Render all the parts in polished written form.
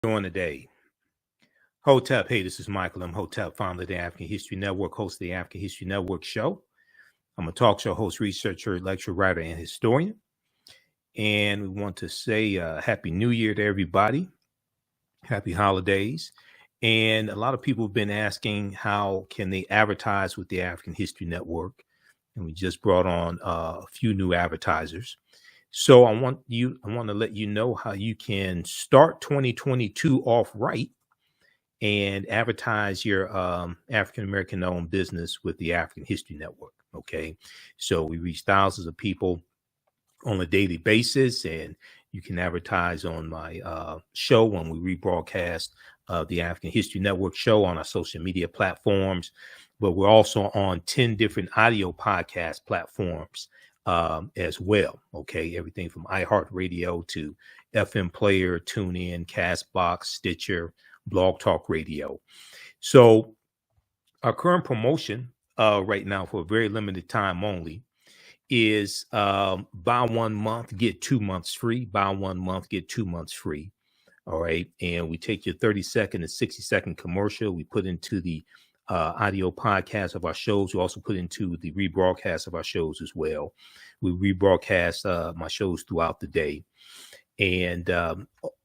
Doing today. Hotep, hey, this is Michael. I'm Hotep, founder of the African History Network, host of the African History Network show. I'm a talk show host, researcher, lecturer, writer, and historian. And we want to say Happy New Year to everybody. Happy holidays. And a lot of people have been asking how can they advertise with the African History Network. And we just brought on a few new advertisers. So I want to let you know how you can start 2022 off right and advertise your African American owned business with the African History Network. Okay, so we reach thousands of people on a daily basis, and you can advertise on my show when we rebroadcast the African History Network show on our social media platforms. But we're also on 10 different audio podcast platforms as well. Okay, everything from iHeartRadio to FM Player, TuneIn, Castbox, Stitcher, Blog Talk Radio. So our current promotion right now for a very limited time only is buy 1 month, get 2 months free. Buy 1 month, get 2 months free. All right. And we take your 30-second and 60-second commercial. We put into the audio podcast of our shows. We also put into the rebroadcast of our shows as well. We rebroadcast my shows throughout the day. And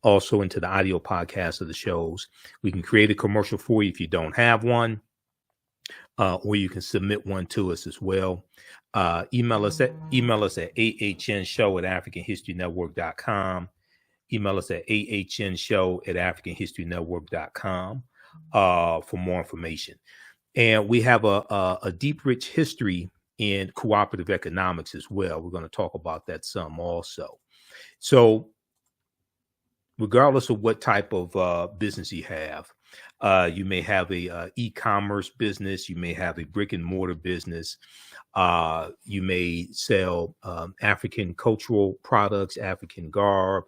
also into the audio podcast of the shows. We can create a commercial for you if you don't have one, or you can submit one to us as well. Email us at ahnshow@africanhistorynetwork.com. Email us at ahnshow@africanhistorynetwork.com for more information. And we have a deep, rich history in cooperative economics as well. We're going to talk about that some also. So regardless of what type of business you have, you may have a e-commerce business, you may have a brick and mortar business, you may sell African cultural products, African garb,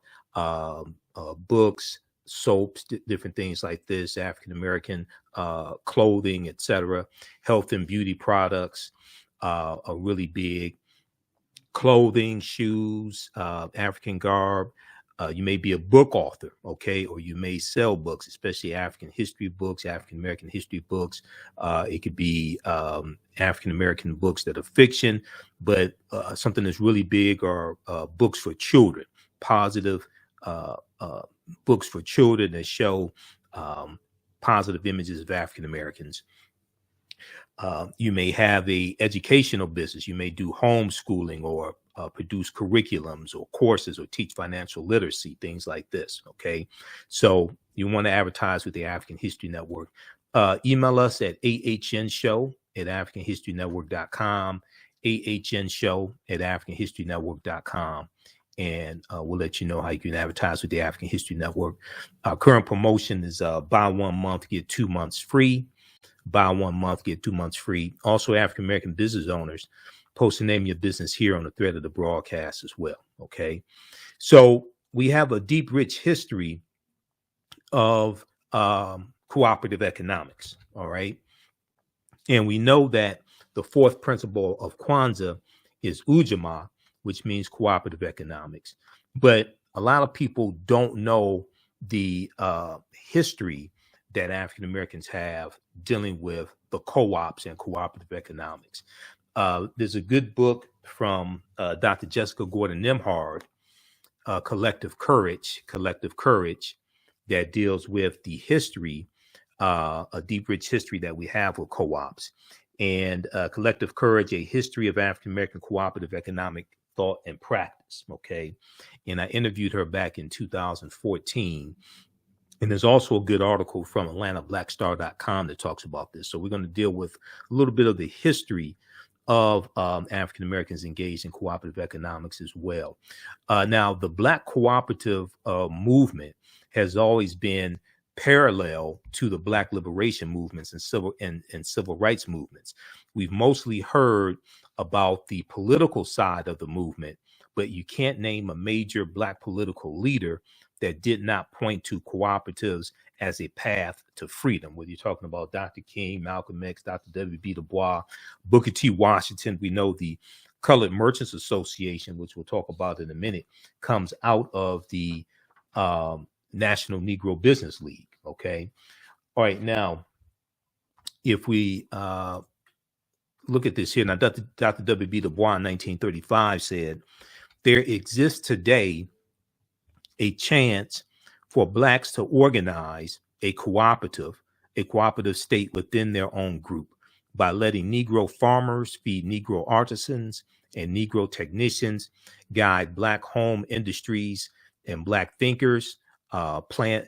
books, soaps, different things like this, African American clothing, etc. Health and beauty products are really big. Clothing, shoes, African garb. You may be a book author, okay, or you may sell books, especially African history books, African American history books. It could be African American books that are fiction, but something that's really big are books for children, positive books for children that show positive images of African Americans. You may have a educational business. You may do homeschooling or produce curriculums or courses or teach financial literacy, things like this. Okay. So you want to advertise with the African History Network. Email us at ahnshow@africanhistorynetwork.com, ahnshow@africanhistorynetwork.com. And we'll let you know how you can advertise with the African History Network. Our current promotion is buy 1 month, get 2 months free. Buy 1 month, get 2 months free. Also, African American business owners, post the name of your business here on the thread of the broadcast as well. Okay. So we have a deep, rich history of cooperative economics. All right. And we know that the fourth principle of Kwanzaa is Ujamaa, which means cooperative economics. But a lot of people don't know the history that African Americans have dealing with the co-ops and cooperative economics. There's a good book from Dr. Jessica Gordon Nimhard, Collective Courage, that deals with the history, a deep, rich history that we have with co-ops. And Collective Courage, a history of African American cooperative economic thought and practice. Okay. And I interviewed her back in 2014. And there's also a good article from AtlantaBlackStar.com that talks about this. So we're going to deal with a little bit of the history of African Americans engaged in cooperative economics as well. Now, the Black cooperative movement has always been parallel to the Black liberation movements and civil rights movements. We've mostly heard about the political side of the movement, but you can't name a major Black political leader that did not point to cooperatives as a path to freedom. Whether you're talking about Dr. King, Malcolm X, Dr. W.B. Du Bois, Booker T. Washington, we know the Colored Merchants Association, which we'll talk about in a minute, comes out of the National Negro Business League. Okay. All right. Now, if we look at this here, now Dr. W.B. Du Bois in 1935 said, there exists today a chance for blacks to organize a cooperative state within their own group by letting Negro farmers feed Negro artisans and Negro technicians, guide black home industries, and black thinkers plan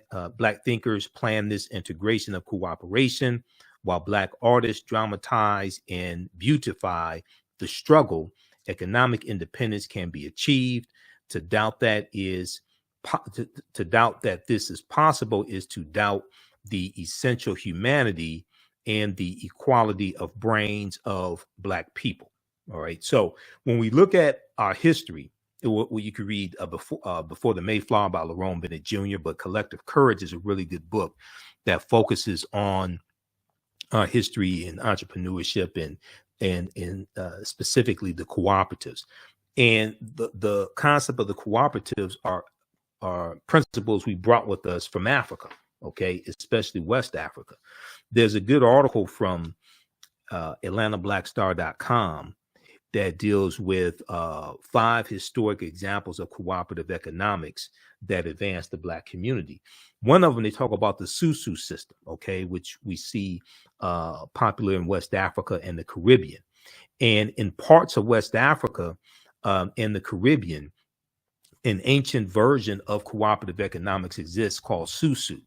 this integration of cooperation, while black artists dramatize and beautify the struggle. Economic independence can be achieved. To doubt that this is possible is to doubt the essential humanity and the equality of brains of black people. All right. So when we look at our history, you could read Before the Mayflower by Lerone Bennett Jr., but Collective Courage is a really good book that focuses on history and entrepreneurship and specifically the cooperatives. And the concept of the cooperatives are principles we brought with us from Africa, okay, especially West Africa. There's a good article from AtlantaBlackStar.com that deals with 5 historic examples of cooperative economics that advance the black community. One of them, they talk about the Susu system, okay, which we see popular in West Africa and the Caribbean. And in parts of West Africa and the Caribbean, an ancient version of cooperative economics exists called Susu.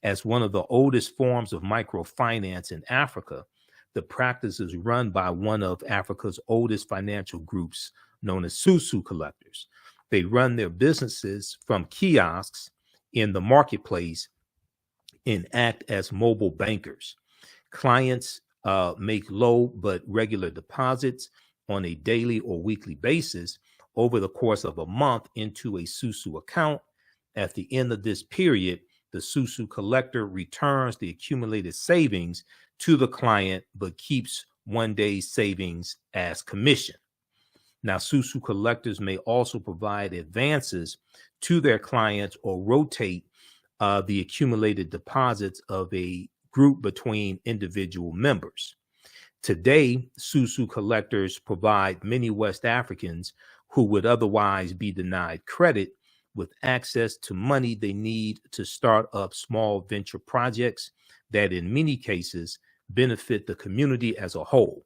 As one of the oldest forms of microfinance in Africa, the practice is run by one of Africa's oldest financial groups, known as Susu collectors. They run their businesses from kiosks in the marketplace and act as mobile bankers. Clients make low but regular deposits on a daily or weekly basis over the course of a month into a Susu account. At the end of this period, the Susu collector returns the accumulated savings to the client, but keeps one day's savings as commission. Now, Susu collectors may also provide advances to their clients or rotate the accumulated deposits of a group between individual members. Today, Susu collectors provide many West Africans who would otherwise be denied credit with access to money they need to start up small venture projects that in many cases benefit the community as a whole.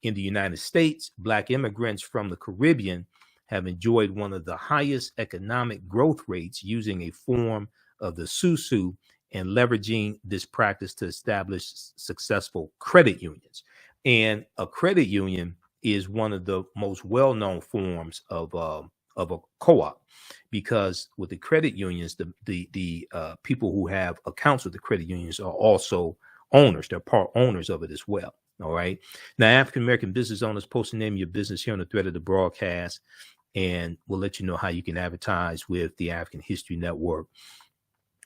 In the United States, Black immigrants from the Caribbean have enjoyed one of the highest economic growth rates using a form of the Susu and leveraging this practice to establish successful credit unions. And a credit union is one of the most well-known forms of a co-op, because with the credit unions, the people who have accounts with the credit unions are also owners. They're part owners of it as well. All right. Now, African-American business owners, post the name of your business here on the thread of the broadcast, and we'll let you know how you can advertise with the African History Network.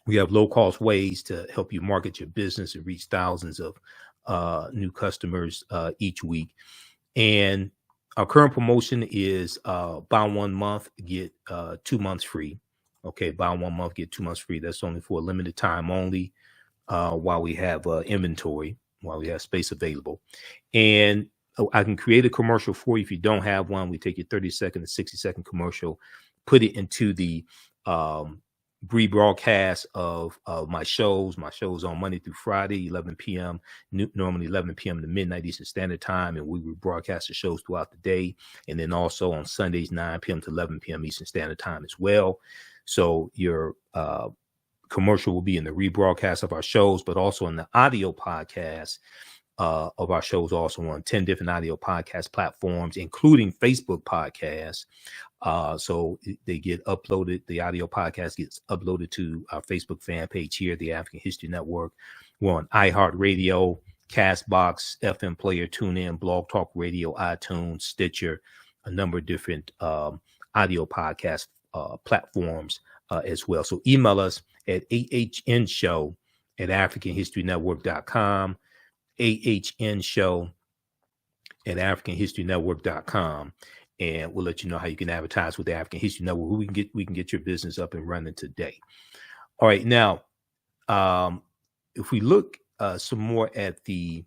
We have low-cost ways to help you market your business and reach thousands of new customers each week. And our current promotion is buy 1 month, get 2 months free. Okay, buy 1 month, get 2 months free. That's only for a limited time only while we have inventory, while we have space available. And I can create a commercial for you. If you don't have one, we take your 30-second to 60-second commercial, put it into the rebroadcast of my shows. My shows on Monday through Friday, 11 p.m., normally 11 p.m. to midnight Eastern Standard Time, and we rebroadcast the shows throughout the day. And then also on Sundays, 9 p.m. to 11 p.m. Eastern Standard Time as well. So your commercial will be in the rebroadcast of our shows, but also in the audio podcast of our shows, also on 10 different audio podcast platforms, including Facebook podcasts. So they get uploaded. The audio podcast gets uploaded to our Facebook fan page here, the African History Network. We're on iHeartRadio, Castbox, FM Player, TuneIn, Blog Talk Radio, iTunes, Stitcher, a number of different audio podcast platforms as well. So email us at ahnshow@africanhistorynetwork.com, ahnshow@africanhistorynetwork.com. And we'll let you know how you can advertise with the African History Network. We can get your business up and running today. All right, now if we look some more at the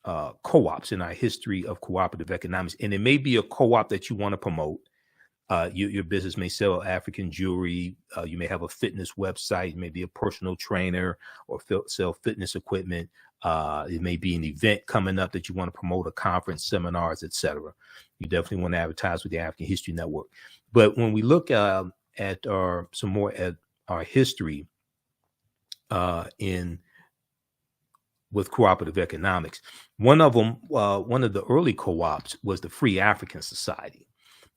co-ops in our history of cooperative economics, and it may be a co-op that you want to promote. Your business may sell African jewelry. You may have a fitness website, maybe a personal trainer, or sell fitness equipment. It may be an event coming up that you want to promote, a conference, seminars, etc. You definitely want to advertise with the African History Network. But when we look at some more at our history with cooperative economics, one of the early co-ops was the Free African Society.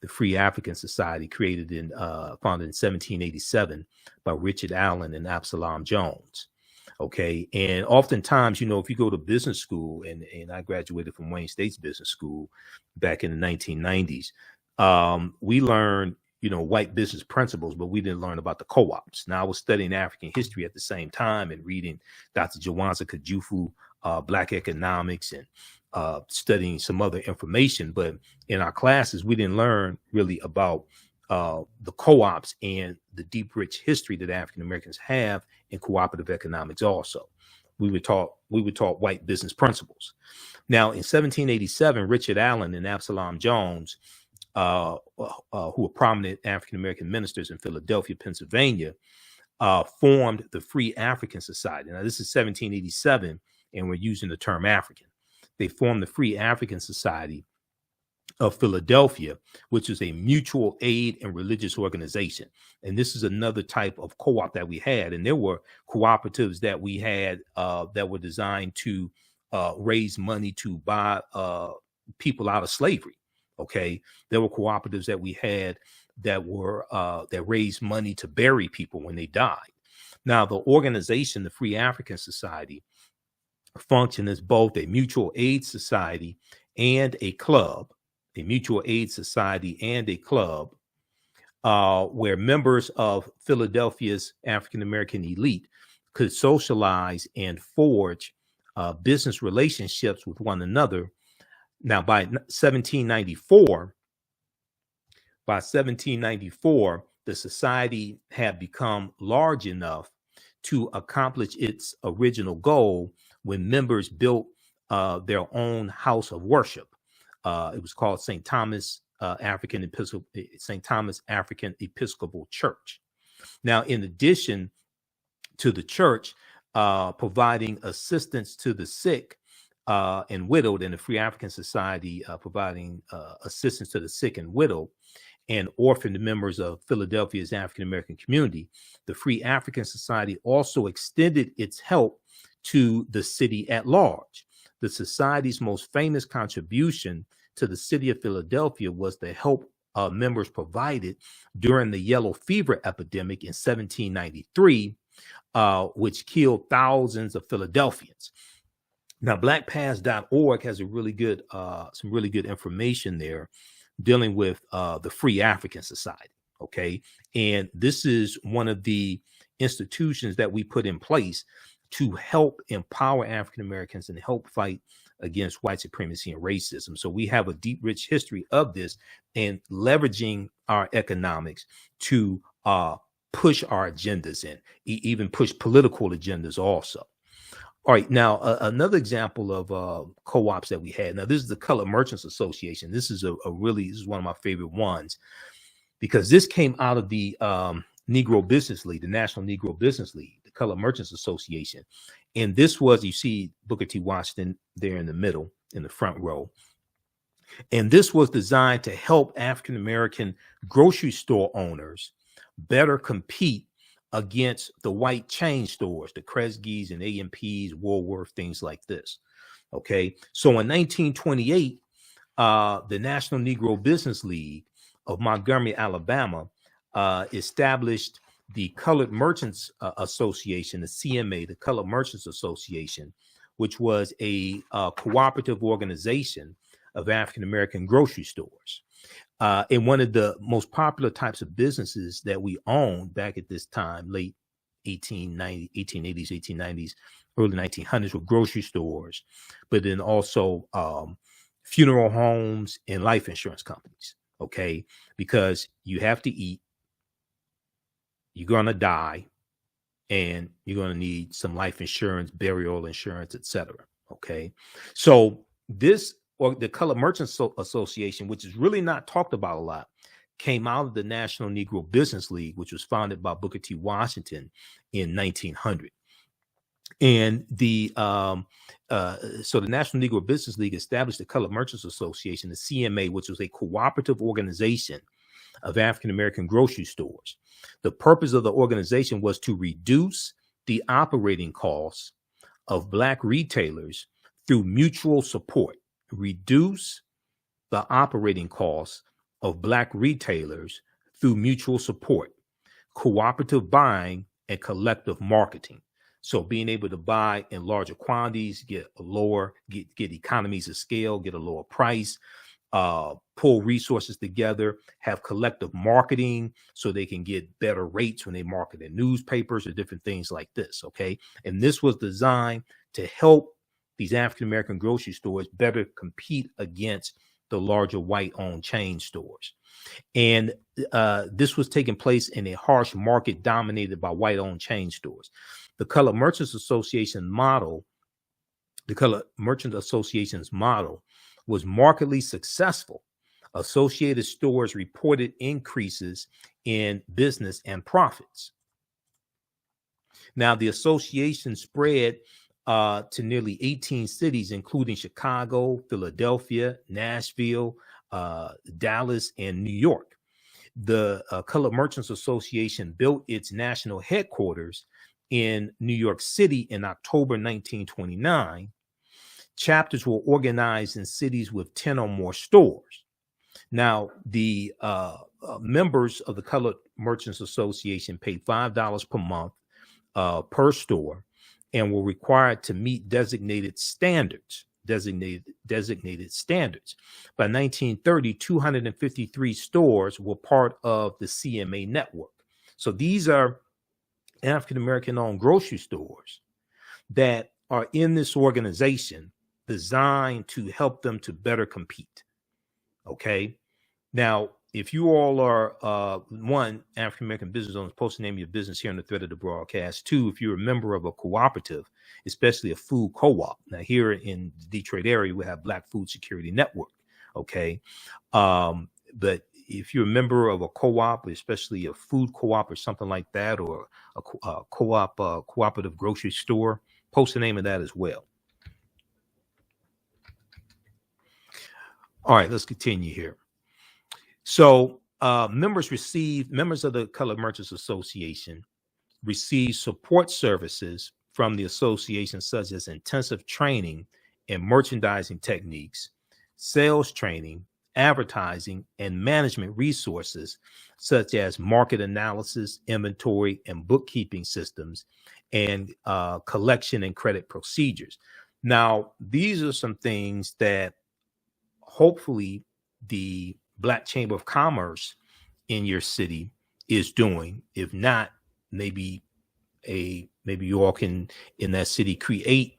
The Free African Society, founded in 1787 by Richard Allen and Absalom Jones. Okay, and oftentimes, if you go to business school, and I graduated from Wayne State's business school back in the 1990s, we learned, white business principles, but we didn't learn about the co-ops. Now, I was studying African history at the same time and reading Dr. Jawanza Kajufu, Black Economics, and studying some other information. But in our classes, we didn't learn really about the co-ops and the deep, rich history that African Americans have in cooperative economics. Also, we were taught white business principles. Now, in 1787, Richard Allen and Absalom Jones, who were prominent African American ministers in Philadelphia, Pennsylvania, formed the Free African Society. Now, this is 1787, and we're using the term African. They formed the Free African Society of Philadelphia, which is a mutual aid and religious organization. And this is another type of co-op that we had. And there were cooperatives that we had that were designed to raise money to buy people out of slavery. Okay, there were cooperatives that we had that raised money to bury people when they died. Now, the organization, the Free African Society, function as both a mutual aid society and a club, where members of Philadelphia's African American elite could socialize and forge business relationships with one another. Now, by 1794, the society had become large enough to accomplish its original goal when members built their own house of worship. It was called St. Thomas African Episcopal Church. Now, in addition to the church providing assistance to the sick and widowed, and the Free African Society providing assistance to the sick and widowed and orphaned members of Philadelphia's African American community, the Free African Society also extended its help to the city at large. The society's most famous contribution to the city of Philadelphia was the help members provided during the yellow fever epidemic in 1793, which killed thousands of Philadelphians. Now, blackpast.org has some really good information there dealing with the Free African Society. Okay, and this is one of the institutions that we put in place to help empower African Americans and help fight against white supremacy and racism. So we have a deep, rich history of this and leveraging our economics to push our agendas and even push political agendas also. All right, now another example of co-ops that we had. Now, this is the Colored Merchants Association. This is this is one of my favorite ones because this came out of the Negro Business League, the National Negro Business League, the Colored Merchants Association. And this was, you see Booker T. Washington there in the middle, in the front row. And this was designed to help African American grocery store owners better compete against the white chain stores, the Kresge's and A&P's, Woolworth, things like this. Okay, so in 1928, the National Negro Business League of Montgomery, Alabama, established the Colored Merchants Association, the CMA, the Colored Merchants Association, which was a cooperative organization of African American grocery stores. And one of the most popular types of businesses that we owned back at this time, late 1880s, 1890s, early 1900s, were grocery stores, but then also funeral homes and life insurance companies. Okay, because you have to eat, you're gonna die, and you're going to need some life insurance, burial insurance, etc. Okay, so this, or the Colored Merchants Association, which is really not talked about a lot, came out of the National Negro Business League, which was founded by Booker T. Washington in 1900. And so the National Negro Business League established the Colored Merchants Association, the CMA, which was a cooperative organization of African American grocery stores. The purpose of the organization was to reduce the operating costs of Black retailers through mutual support. Reduce the operating costs of Black retailers through mutual support, cooperative buying, and collective marketing. So being able to buy in larger quantities, get economies of scale, get a lower price, pull resources together, have collective marketing so they can get better rates when they market in newspapers or different things like this. Okay. And this was designed to help these African-American grocery stores better compete against the larger white-owned chain stores. And this was taking place in a harsh market dominated by white-owned chain stores. The Colored Merchants Association model, the Colored Merchant Association's model, was markedly successful. Associated stores reported increases in business and profits. Now, the association spread to nearly 18 cities, including Chicago, Philadelphia, Nashville, Dallas, and New York. The Colored Merchants Association built its national headquarters in New York City in October 1929. Chapters were organized in cities with 10 or more stores. Now, the members of the Colored Merchants Association paid $5 per month per store and were required to meet designated standards. By 1930, 253 stores were part of the CMA network. So these are African-American owned grocery stores that are in this organization designed to help them to better compete. Okay. Now, if you all are, one, African-American business owners, post the name of your business here on the thread of the broadcast. Two, if you're a member of a cooperative, especially a food co-op. Now, here in the Detroit area, we have Black Food Security Network. Okay. But if you're a member of a co-op, especially a food co-op or something like that, or a co-op, cooperative grocery store, post the name of that as well. All right, let's continue here. So members of the Colored Merchants Association receive support services from the association, such as intensive training in merchandising techniques, sales training, advertising, and management resources, such as market analysis, inventory, and bookkeeping systems, and collection and credit procedures. Now, these are some things that hopefully the Black Chamber of Commerce in your city is doing. If not, maybe you all can in that city create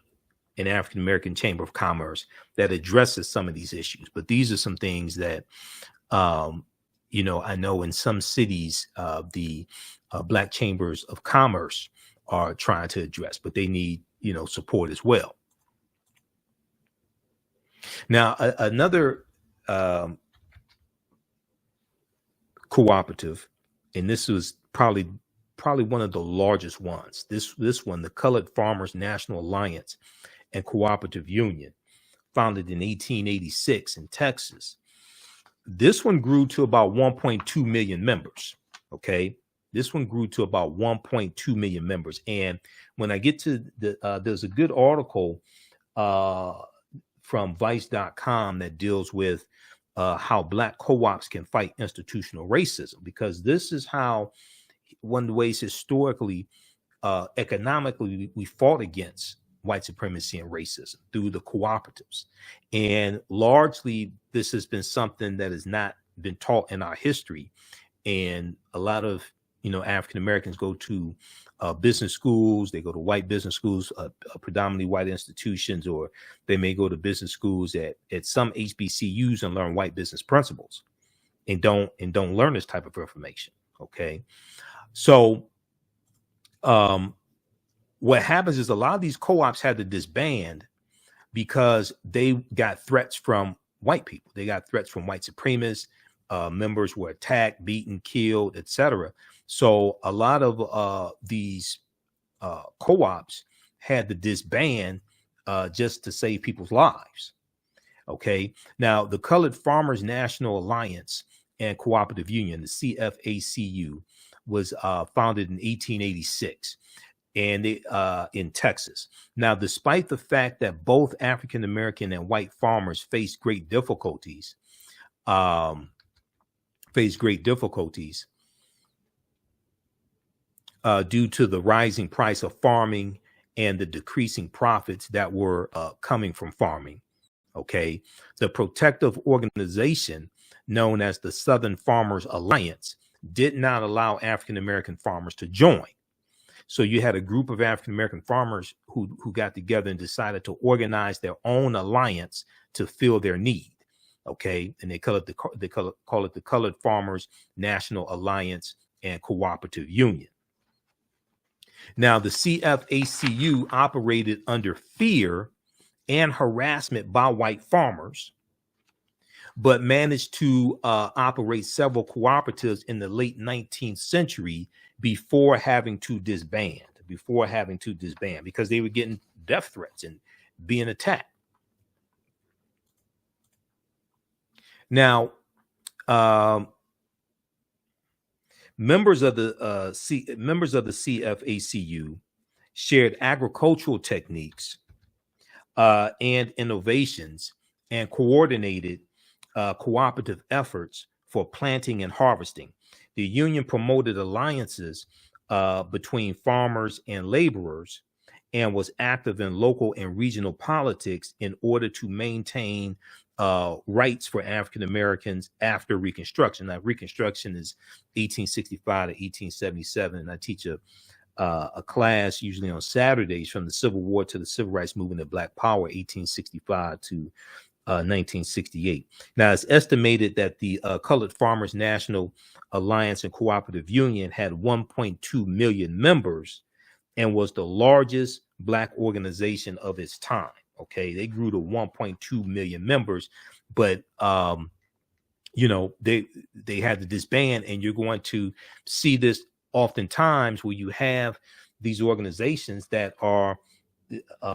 an African American Chamber of Commerce that addresses some of these issues. But these are some things that I know in some cities the Black Chambers of Commerce are trying to address, but they need support as well. Now, another cooperative, and this was probably one of the largest ones. This one, the Colored Farmers National Alliance and Cooperative Union, founded in 1886 in Texas. This one grew to about 1.2 million members. Okay, this one grew to about 1.2 million members. And when I get to there's a good article from Vice.com that deals with how Black co-ops can fight institutional racism, because this is how one of the ways historically, economically, we fought against white supremacy and racism through the cooperatives. And largely, this has been something that has not been taught in our history. And a lot of, African Americans go to business schools, they go to white business schools, predominantly white institutions, or they may go to business schools at some HBCUs and learn white business principles and don't learn this type of information. Okay. So what happens is a lot of these co-ops had to disband because they got threats from white people. They got threats from white supremacists. Members were attacked, beaten, killed, etc. So a lot of these co-ops had to disband just to save people's lives. Okay. Now, the Colored Farmers National Alliance and Cooperative Union, the CFACU, was founded in 1886. And in Texas. Now, despite the fact that both African American and white farmers faced great difficulties, due to the rising price of farming and the decreasing profits that were coming from farming. Okay, the protective organization known as the Southern Farmers Alliance did not allow African American farmers to join. So you had a group of African American farmers who got together and decided to organize their own alliance to fill their need. Okay, and they call it the Colored Farmers National Alliance and Cooperative Union. Now, the CFACU operated under fear and harassment by white farmers, but managed to operate several cooperatives in the late 19th century before having to disband, because they were getting death threats and being attacked. Now, members of the CFACU shared agricultural techniques and innovations and coordinated cooperative efforts for planting and harvesting. The union promoted alliances between farmers and laborers and was active in local and regional politics in order to maintain rights for African Americans after Reconstruction. Now, Reconstruction is 1865 to 1877, and I teach a class usually on Saturdays from the Civil War to the Civil Rights Movement of Black Power, 1865 to 1968. Now, it's estimated that the Colored Farmers National Alliance and Cooperative Union had 1.2 million members and was the largest Black organization of its time. Okay, they grew to 1.2 million members, but you know, they had to disband, and you're going to see this oftentimes where you have these organizations that are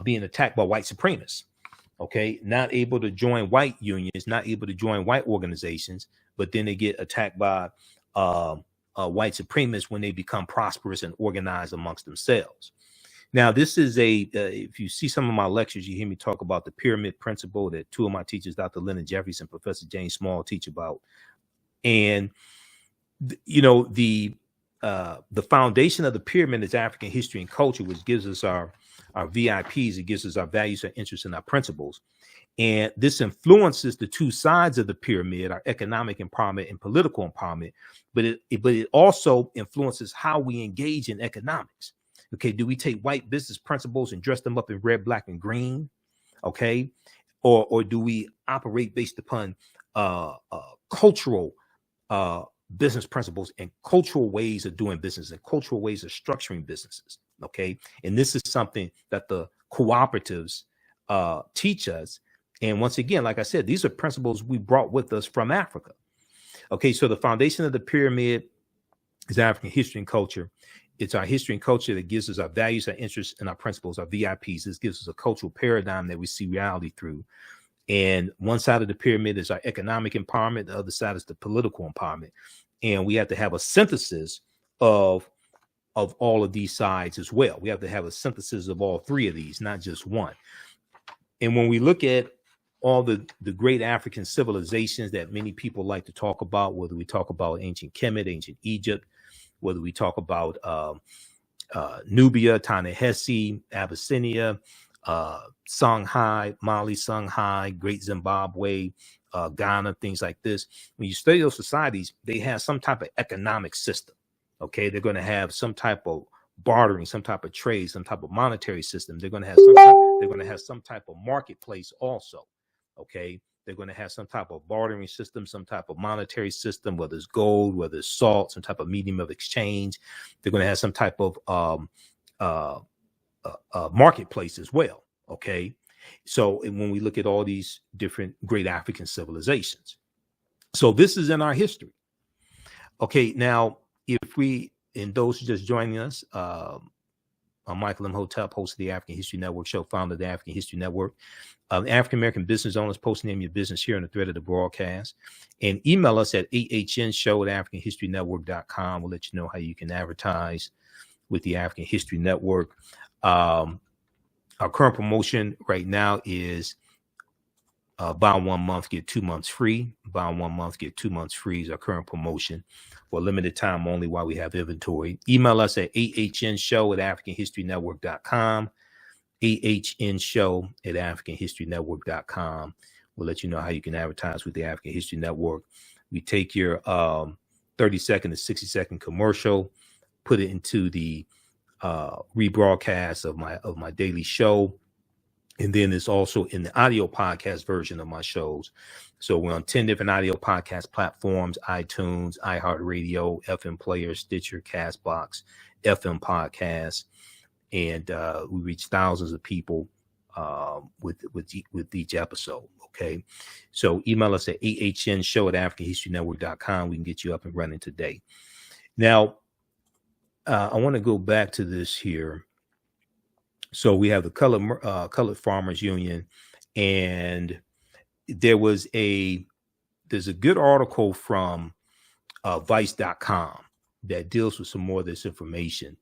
being attacked by white supremacists. Okay, not able to join white unions, not able to join white organizations, but then they get attacked by white supremacists when they become prosperous and organized amongst themselves. Now, this is if you see some of my lectures, you hear me talk about the pyramid principle that two of my teachers, Dr. Leonard Jeffries and Professor James Small, teach about. And, you know, the foundation of the pyramid is African history and culture, which gives us our VIPs. It gives us our values, our interests, and our principles. And this influences the two sides of the pyramid, our economic empowerment and political empowerment, but it also influences how we engage in economics. Okay, do we take white business principles and dress them up in red, black, and green? Okay, or do we operate based upon cultural business principles and cultural ways of doing business and cultural ways of structuring businesses? Okay, and this is something that the cooperatives teach us. And once again, like I said, these are principles we brought with us from Africa. Okay, so the foundation of the pyramid is African history and culture. It's our history and culture that gives us our values, our interests, and our principles, our VIPs. This gives us a cultural paradigm that we see reality through. And one side of the pyramid is our economic empowerment. The other side is the political empowerment. And we have to have a synthesis of all of these sides as well. We have to have a synthesis of all three of these, not just one. And when we look at all the great African civilizations that many people like to talk about, whether we talk about ancient Kemet, ancient Egypt, whether we talk about Nubia, Ta-Nehisi, Abyssinia, Songhai, Mali, Songhai, Great Zimbabwe, Ghana, things like this. When you study those societies, they have some type of economic system. Okay, they're going to have some type of bartering, some type of trade, some type of monetary system. They're going to have some type of marketplace also. Okay, they're going to have some type of bartering system, some type of monetary system, whether it's gold, whether it's salt, some type of medium of exchange. They're going to have some type of marketplace as well. Okay. So when we look at all these different great African civilizations, so this is in our history. Okay. Now, if we, and those who just joining us, I'm Michael Imhotep, host of the African History Network show, founder of the African History Network. African American business owners, post name your business here in the thread of the broadcast, and email us at ahnshow@africanhistorynetwork.com. We'll let you know how you can advertise with the African History Network. Our current promotion right now is buy 1 month, get 2 months free. Buy 1 month, get 2 months free is our current promotion for limited time only while we have inventory. Email us at ahnshow@africanhistorynetwork.com. ahnshow@africanhistorynetwork.com. We'll let you know how you can advertise with the African History Network. We take your 30-second to 60-second commercial, put it into the rebroadcast of my daily show. And then it's also in the audio podcast version of my shows. So we're on 10 different audio podcast platforms: iTunes, iHeartRadio, FM Player, Stitcher, Castbox, FM Podcasts. And we reach thousands of people with each episode. Okay. So email us at ahnshow@africanhistorynetwork.com. We can get you up and running today. Now, I want to go back to this here. So we have the Colored Farmers Union, and there's a good article from Vice.com that deals with some more of this information.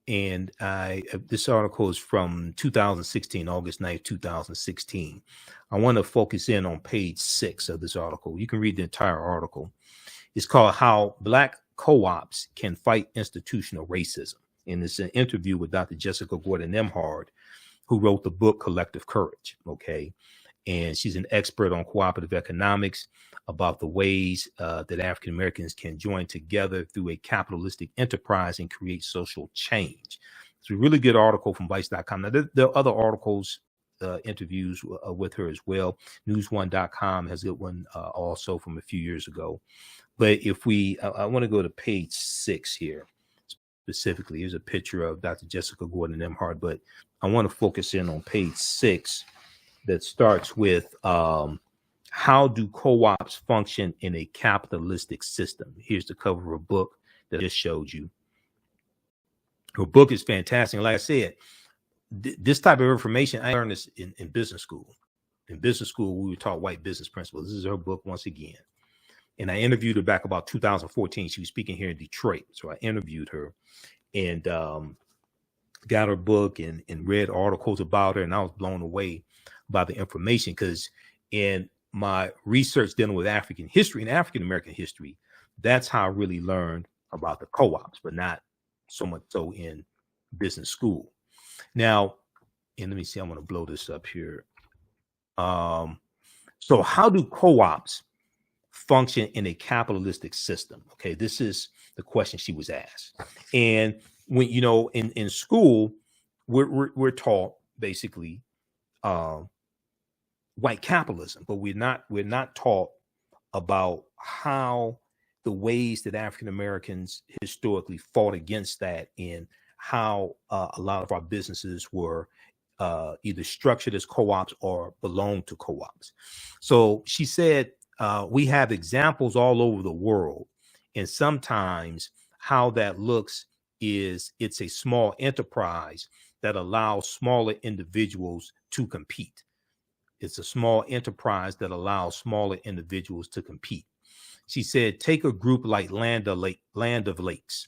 And this article is from 2016, August 9th, 2016. I want to focus in on page 6 of this article. You can read the entire article. It's called How Black Co-ops Can Fight Institutional Racism. And it's an interview with Dr. Jessica Gordon-Nembhard, who wrote the book Collective Courage. Okay. And she's an expert on cooperative economics, about the ways that African Americans can join together through a capitalistic enterprise and create social change. It's a really good article from Vice.com. Now, there are other articles, interviews with her as well. News1.com has a good one also from a few years ago. But if I want to go to page 6 here specifically. Here's a picture of Dr. Jessica Gordon-Nembhard, but I want to focus in on page 6 that starts with how do co-ops function in a capitalistic system? Here's the cover of a book that I just showed you. Her book is fantastic. Like I said, this type of information, I learned this in business school. In business school, we were taught white business principles. This is her book once again. And I interviewed her back about 2014. She was speaking here in Detroit. So I interviewed her and got her book and read articles about her. And I was blown away by the information, because in my research dealing with African history and African American history, that's how I really learned about the co-ops, but not so much so in business school. Now, and let me see, I'm going to blow this up here. So how do co-ops function in a capitalistic system? Okay, this is the question she was asked. And when, you know, in school, we're taught basically white capitalism, but we're not taught about how the ways that African Americans historically fought against that, and how a lot of our businesses were either structured as co-ops or belonged to co-ops. So she said, we have examples all over the world, and sometimes how that looks is it's a small enterprise that allows smaller individuals to compete. It's a small enterprise that allows smaller individuals to compete. She said, take a group like Land of Lakes,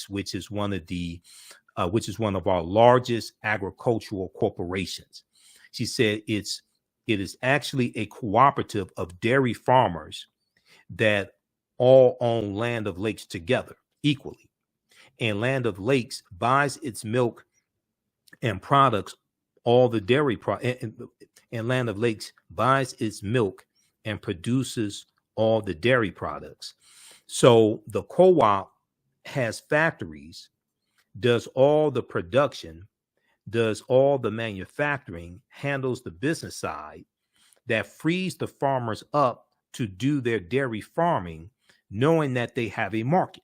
which is one of our largest agricultural corporations. She said it is actually a cooperative of dairy farmers that all own Land of Lakes together equally. And Land of Lakes buys its milk and products, all the dairy and Land of Lakes buys its milk and produces all the dairy products. So the co-op has factories, does all the production, does all the manufacturing, handles the business side, that frees the farmers up to do their dairy farming, knowing that they have a market.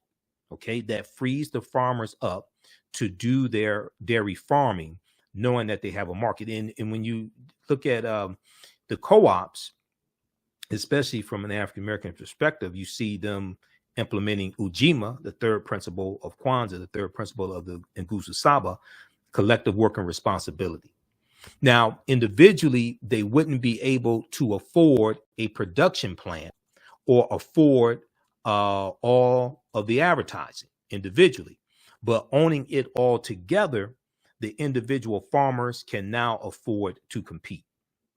okay, that frees the farmers up to do their dairy farming, knowing that they have a market. And when you look at the co-ops, especially from an African American perspective, you see them implementing Ujamaa, the third principle of Kwanzaa, the third principle of the Nguzo Saba, collective working responsibility. Now, individually, they wouldn't be able to afford a production plant or afford all of the advertising individually, but owning it all together, the individual farmers can now afford to compete.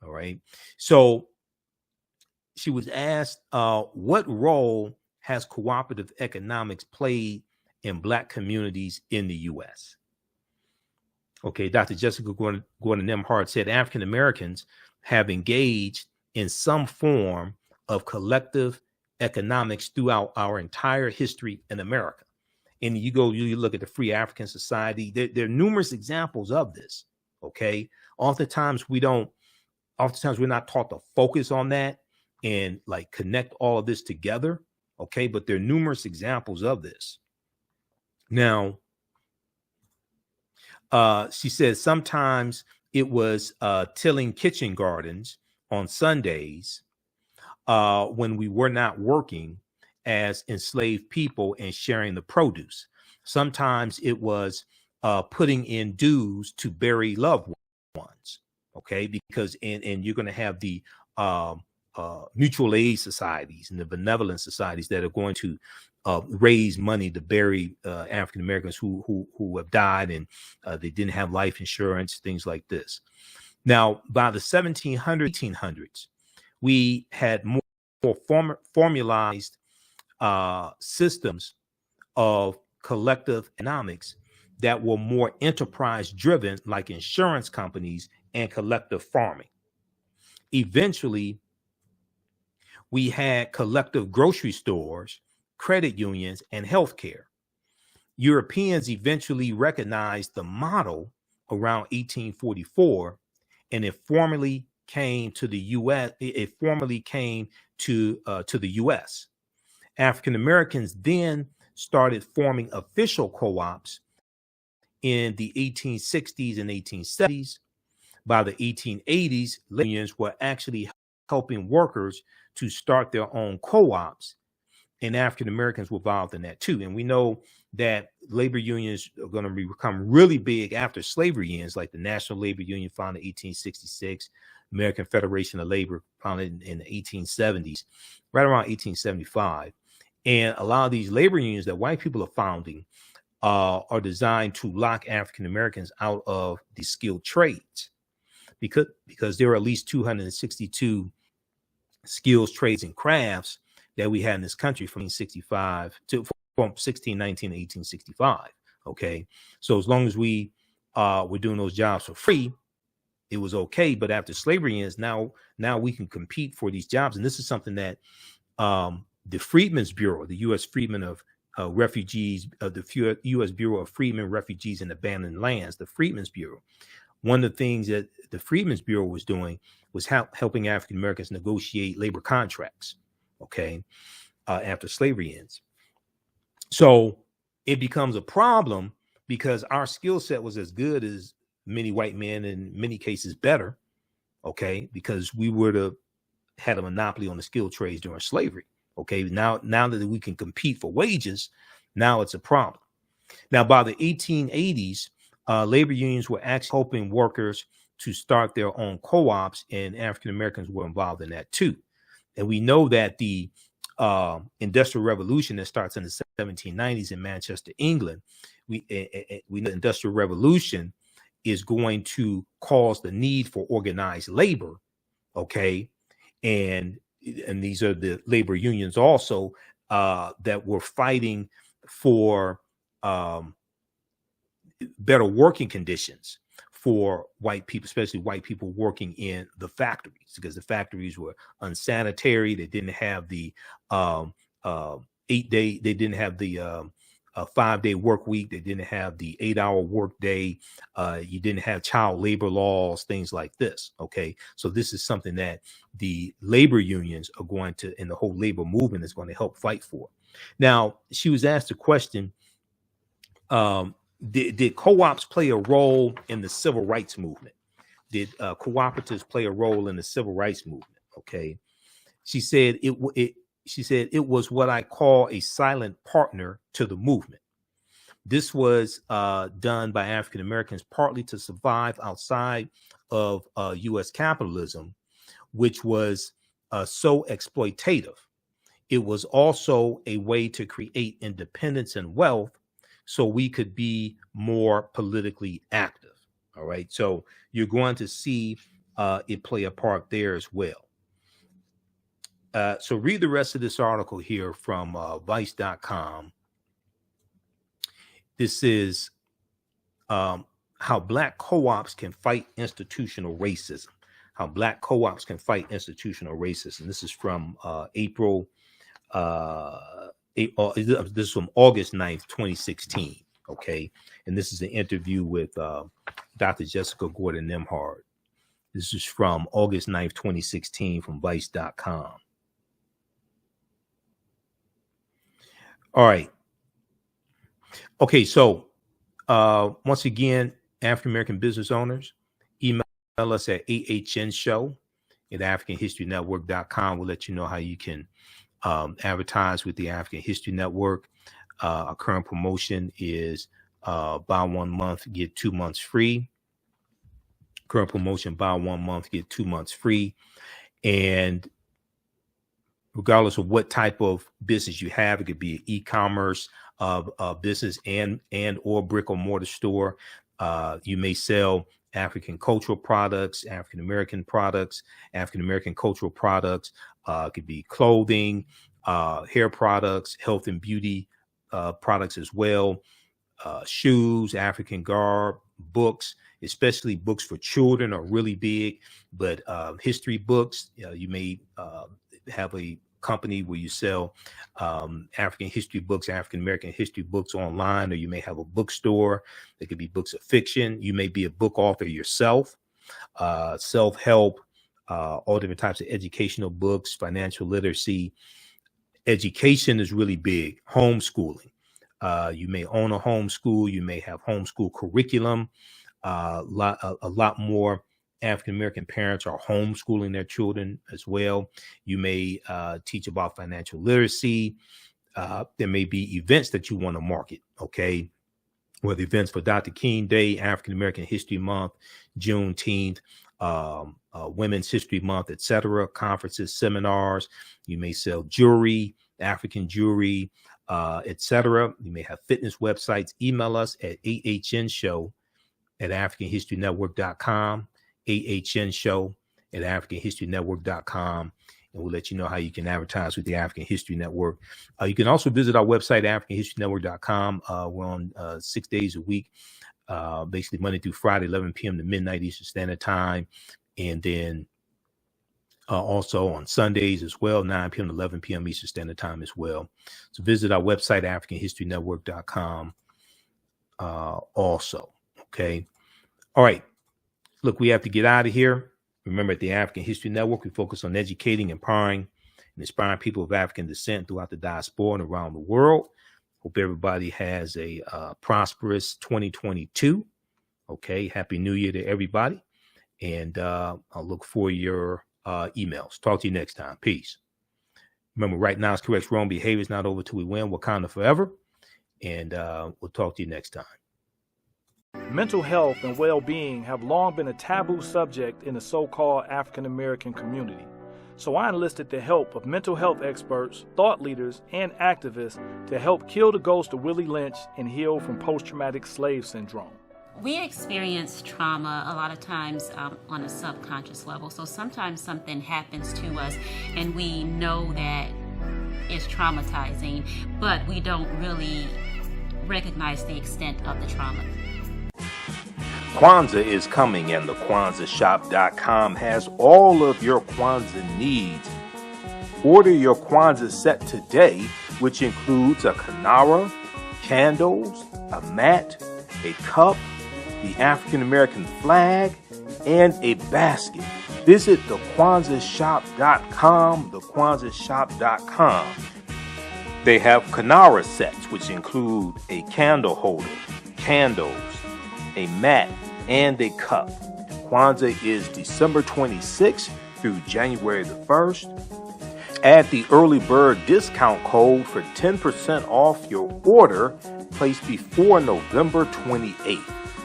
All right. So she was asked, what role has cooperative economics played in Black communities in the U.S.? Okay, Dr. Jessica Gordon Nembhard said African Americans have engaged in some form of collective economics throughout our entire history in America. And you look at the Free African Society, there are numerous examples of this. Okay, oftentimes we're not taught to focus on that and like connect all of this together. Okay, but there are numerous examples of this. Now, she says sometimes it was tilling kitchen gardens on Sundays when we were not working as enslaved people and sharing the produce. Sometimes it was putting in dues to bury loved ones. Okay, because and you're going to have the mutual aid societies and the benevolent societies that are going to raise money to bury African Americans who have died and they didn't have life insurance, things like this. Now, by the 1700s, 1800s, we had more formalized systems of collective economics that were more enterprise driven, like insurance companies and collective farming. Eventually, we had collective grocery stores, credit unions, and healthcare. Europeans eventually recognized the model around 1844, and it formally came to the U.S. It formally came to the U.S. African Americans then started forming official co-ops in the 1860s and 1870s. By the 1880s, labor unions were actually helping workers to start their own co-ops, and African Americans were involved in that too. And we know that labor unions are going to become really big after slavery ends, like the National Labor Union founded in 1866, American Federation of Labor founded in the 1870s, right around 1875. And a lot of these labor unions that white people are founding are designed to lock African Americans out of the skilled trades, because there are at least 262 skills, trades, and crafts that we had in this country from 1619 to 1865. Okay, so as long as we were doing those jobs for free, it was okay. But after slavery ends, now we can compete for these jobs, and this is something that the Freedmen's Bureau, the U.S. Freedmen of Refugees, the U.S. Bureau of Freedmen, Refugees, and Abandoned Lands, the Freedmen's Bureau. One of the things that the Freedmen's Bureau was doing was helping African Americans negotiate labor contracts, okay, after slavery ends. So it becomes a problem because our skill set was as good as many white men, in many cases better, okay, because we would have had a monopoly on the skilled trades during slavery. Okay, now that we can compete for wages, now it's a problem. Now, by the 1880s, labor unions were actually helping workers to start their own co-ops, and African Americans were involved in that too. And we know that the Industrial Revolution that starts in the 1790s in Manchester, England, we know the Industrial Revolution is going to cause the need for organized labor. Okay, and these are the labor unions also that were fighting for better working conditions for white people, especially white people working in the factories, because the factories were unsanitary. They didn't have the 8-day, they didn't have the 5-day work week. They didn't have the 8-hour work day. You didn't have child labor laws, things like this. Okay, so this is something that the labor unions are going to, and the whole labor movement is going to help fight for. Now, she was asked a question, did co-ops play a role in the civil rights movement? Did cooperatives play a role in the civil rights movement? Okay. She said it was what I call a silent partner to the movement. This was done by African Americans partly to survive outside of U.S. capitalism, which was so exploitative. It was also a way to create independence and wealth so we could be more politically active. All right. So you're going to see it play a part there as well. So read the rest of this article here from vice.com. This is how Black co-ops can fight institutional racism. How Black co-ops can fight institutional racism. This is from April. This is from August 9th, 2016. Okay. And this is an interview with Dr. Jessica Gordon Nimhard. This is from August 9th, 2016 from vice.com. All right. Okay. So once again, African-American business owners, email us at ahnshow@africanhistorynetwork.com. We'll let you know how you can advertise with the African History Network. Our current promotion is buy 1 month, get 2 months free. Current promotion, buy 1 month, get 2 months free. And regardless of what type of business you have, it could be an e-commerce business and or brick or mortar store. You may sell African cultural products, African American products, African American cultural products. It could be clothing, hair products, health and beauty products as well. Shoes, African garb, books, especially books for children are really big. But history books, you may have a company where you sell African history books, African American history books online, or you may have a bookstore. There could be books of fiction. You may be a book author yourself, self-help, all different types of educational books, financial literacy. Education is really big. Homeschooling. You may own a homeschool. You may have homeschool curriculum. A lot more African-American parents are homeschooling their children as well. You may teach about financial literacy. There may be events that you want to market, okay? Whether events for Dr. King Day, African-American History Month, Juneteenth, Women's History Month, etc., conferences, seminars. You may sell jewelry, African jewelry, etc. You may have fitness websites. Email us at ahnshow@africanhistorynetwork.com. ahnshow@africanhistorynetwork.com, and we'll let you know how you can advertise with the African History Network. You can also visit our website, africanhistorynetwork.com. We're on 6 days a week, basically Monday through Friday, 11 p.m. to midnight Eastern Standard Time, and then also on Sundays as well, 9 p.m. to 11 p.m. Eastern Standard Time as well. So visit our website, africanhistorynetwork.com also. Okay. All right. Look, we have to get out of here. Remember, at the African History Network, we focus on educating, empowering, and inspiring people of African descent throughout the diaspora and around the world. Hope everybody has a prosperous 2022. Okay. Happy New Year to everybody. And I'll look for your emails. Talk to you next time. Peace. Remember, right now is correct. Wrong behavior is not over till we win. Wakanda forever. And we'll talk to you next time. Mental health and well-being have long been a taboo subject in the so-called African American community. So I enlisted the help of mental health experts, thought leaders, and activists to help kill the ghost of Willie Lynch and heal from post-traumatic slave syndrome. We experience trauma a lot of times on a subconscious level. So sometimes something happens to us and we know that it's traumatizing, but we don't really recognize the extent of the trauma. Kwanzaa is coming, and the KwanzaaShop.com has all of your Kwanzaa needs. Order your Kwanzaa set today, which includes a kinara, candles, a mat, a cup, the African American flag, and a basket. Visit the KwanzaaShop.com, the KwanzaaShop.com. They have Kanara sets, which include a candle holder, candles, a mat, and a cup. Kwanzaa is December 26th through January the 1st. Add the early bird discount code for 10% off your order placed before November 28th.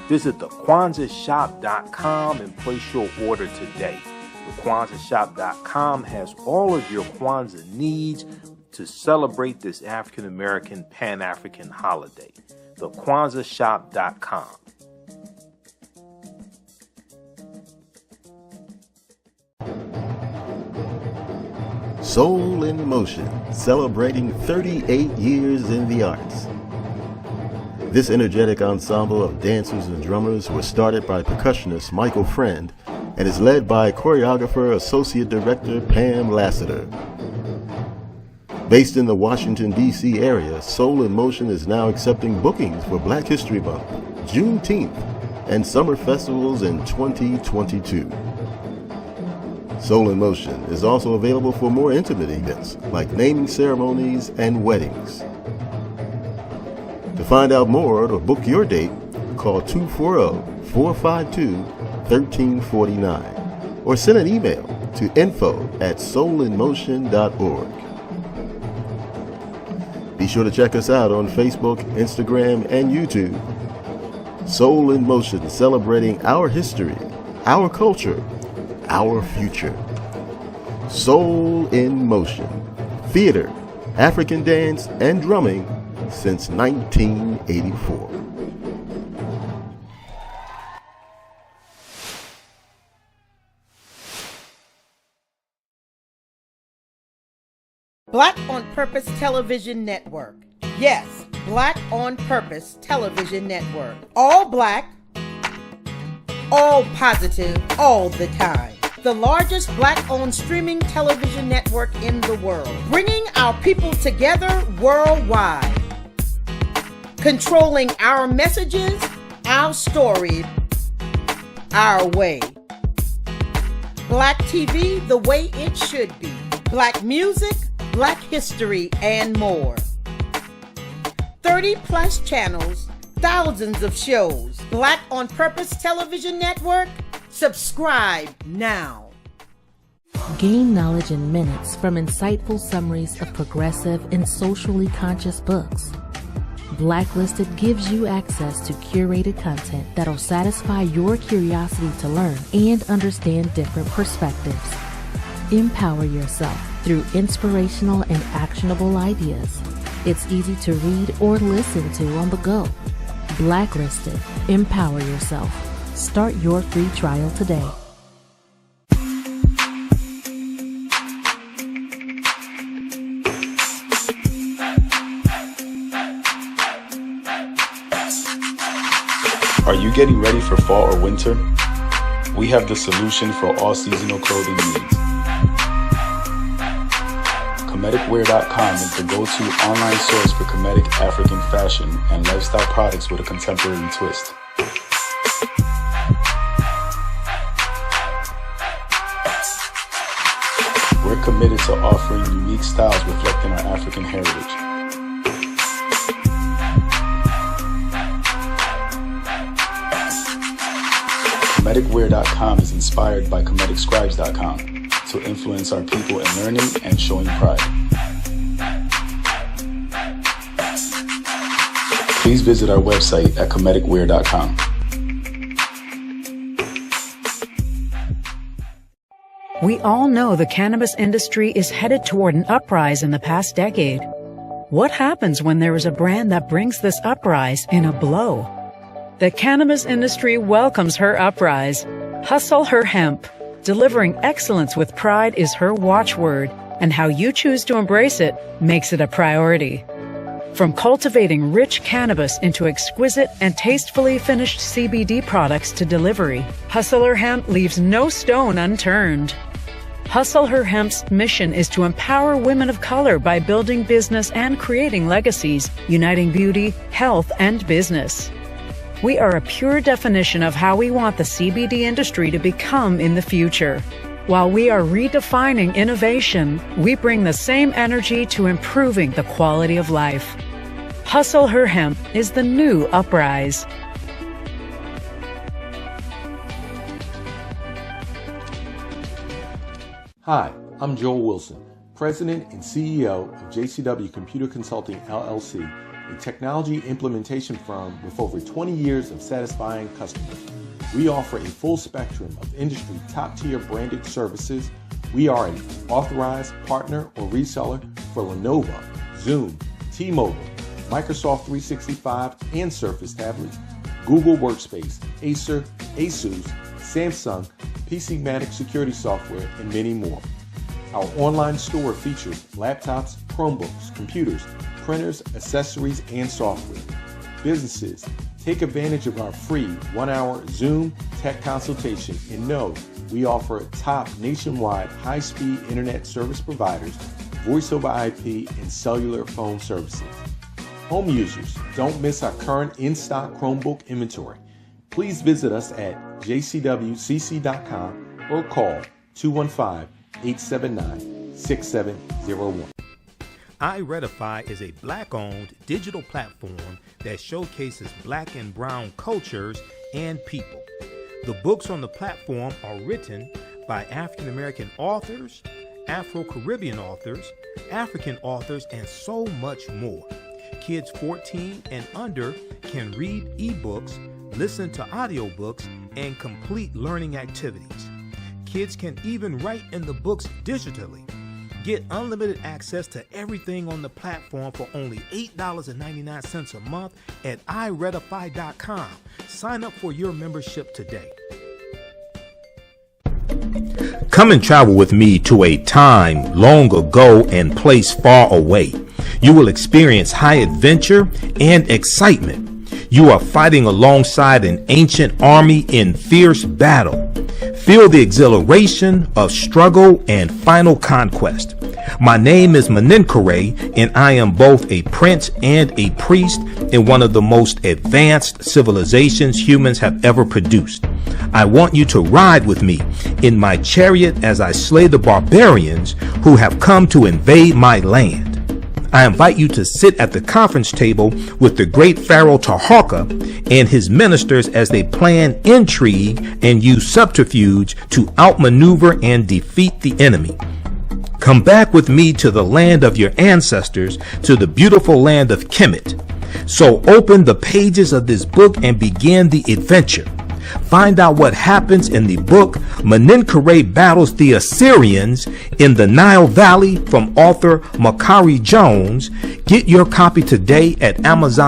Visit thekwanzaashop.com and place your order today. Thekwanzaashop.com has all of your Kwanzaa needs to celebrate this African American Pan-African holiday. Thekwanzaashop.com. Soul in Motion, celebrating 38 years in the arts. This energetic ensemble of dancers and drummers was started by percussionist Michael Friend and is led by choreographer Associate Director Pam Lassiter. Based in the Washington, D.C. area, Soul in Motion is now accepting bookings for Black History Month, Juneteenth, and summer festivals in 2022. Soul in Motion is also available for more intimate events like naming ceremonies and weddings. To find out more or to book your date, call 240-452-1349 or send an email to info@soulinmotion.org. Be sure to check us out on Facebook, Instagram, and YouTube. Soul in Motion, celebrating our history, our culture, our future. Soul in Motion. Theater, African dance, and drumming since 1984. Black on Purpose Television Network. Yes, Black on Purpose Television Network. All black, all positive, all the time. The largest Black-owned streaming television network in the world. Bringing our people together worldwide. Controlling our messages, our stories, our way. Black TV the way it should be. Black music, Black history, and more. 30+ channels, thousands of shows. Black on Purpose Television Network. Subscribe now. Gain knowledge in minutes from insightful summaries of progressive and socially conscious books. Blacklisted gives you access to curated content that'll satisfy your curiosity to learn and understand different perspectives. Empower yourself through inspirational and actionable ideas. It's easy to read or listen to on the go. Blacklisted. Empower yourself. Start your free trial today. Are you getting ready for fall or winter? We have the solution for all seasonal clothing needs. Comedicwear.com is the go-to online source for Comedic African fashion and lifestyle products with a contemporary twist. We're committed to offering unique styles reflecting our African heritage. Comedicwear.com is inspired by ComedicScribes.com to influence our people in learning and showing pride. Please visit our website at comedicwear.com. We all know the cannabis industry is headed toward an uprise in the past decade. What happens when there is a brand that brings this uprise in a blow? The cannabis industry welcomes her uprise. Hustle her hemp. Delivering excellence with pride is her watchword, and how you choose to embrace it makes it a priority. From cultivating rich cannabis into exquisite and tastefully finished CBD products to delivery, Hustle Her Hemp leaves no stone unturned. Hustle Her Hemp's mission is to empower women of color by building business and creating legacies, uniting beauty, health, and business. We are a pure definition of how we want the CBD industry to become in the future. While we are redefining innovation, we bring the same energy to improving the quality of life. Hustle Her Hemp is the new Uprise. Hi, I'm Joel Wilson, President and CEO of JCW Computer Consulting LLC, a technology implementation firm with over 20 years of satisfying customers. We offer a full spectrum of industry top-tier branded services. We are an authorized partner or reseller for Lenovo, Zoom, T-Mobile, Microsoft 365 and Surface tablets, Google Workspace, Acer, Asus, Samsung, PCmatic security software, and many more. Our online store features laptops, Chromebooks, computers, printers, accessories, and software. Businesses, take advantage of our free 1-hour Zoom tech consultation and know we offer top nationwide high-speed internet service providers, voice over IP, and cellular phone services. Home users, don't miss our current in-stock Chromebook inventory. Please visit us at jcwcc.com or call 215-879-6701. iRedify is a Black-owned digital platform that showcases Black and Brown cultures and people. The books on the platform are written by African American authors, Afro-Caribbean authors, African authors, and so much more. Kids 14 and under can read ebooks, listen to audiobooks, and complete learning activities. Kids can even write in the books digitally. Get unlimited access to everything on the platform for only $8.99 a month at iRedify.com. Sign up for your membership today. Come and travel with me to a time long ago and place far away. You will experience high adventure and excitement. You are fighting alongside an ancient army in fierce battle. Feel the exhilaration of struggle and final conquest. My name is Menenkere, and I am both a prince and a priest in one of the most advanced civilizations humans have ever produced. I want you to ride with me in my chariot as I slay the barbarians who have come to invade my land. I invite you to sit at the conference table with the great Pharaoh Taharka and his ministers as they plan intrigue and use subterfuge to outmaneuver and defeat the enemy. Come back with me to the land of your ancestors, to the beautiful land of Kemet. So open the pages of this book and begin the adventure. Find out what happens in the book Menenkere Battles the Assyrians in the Nile Valley from author Makari Jones. Get your copy today at Amazon.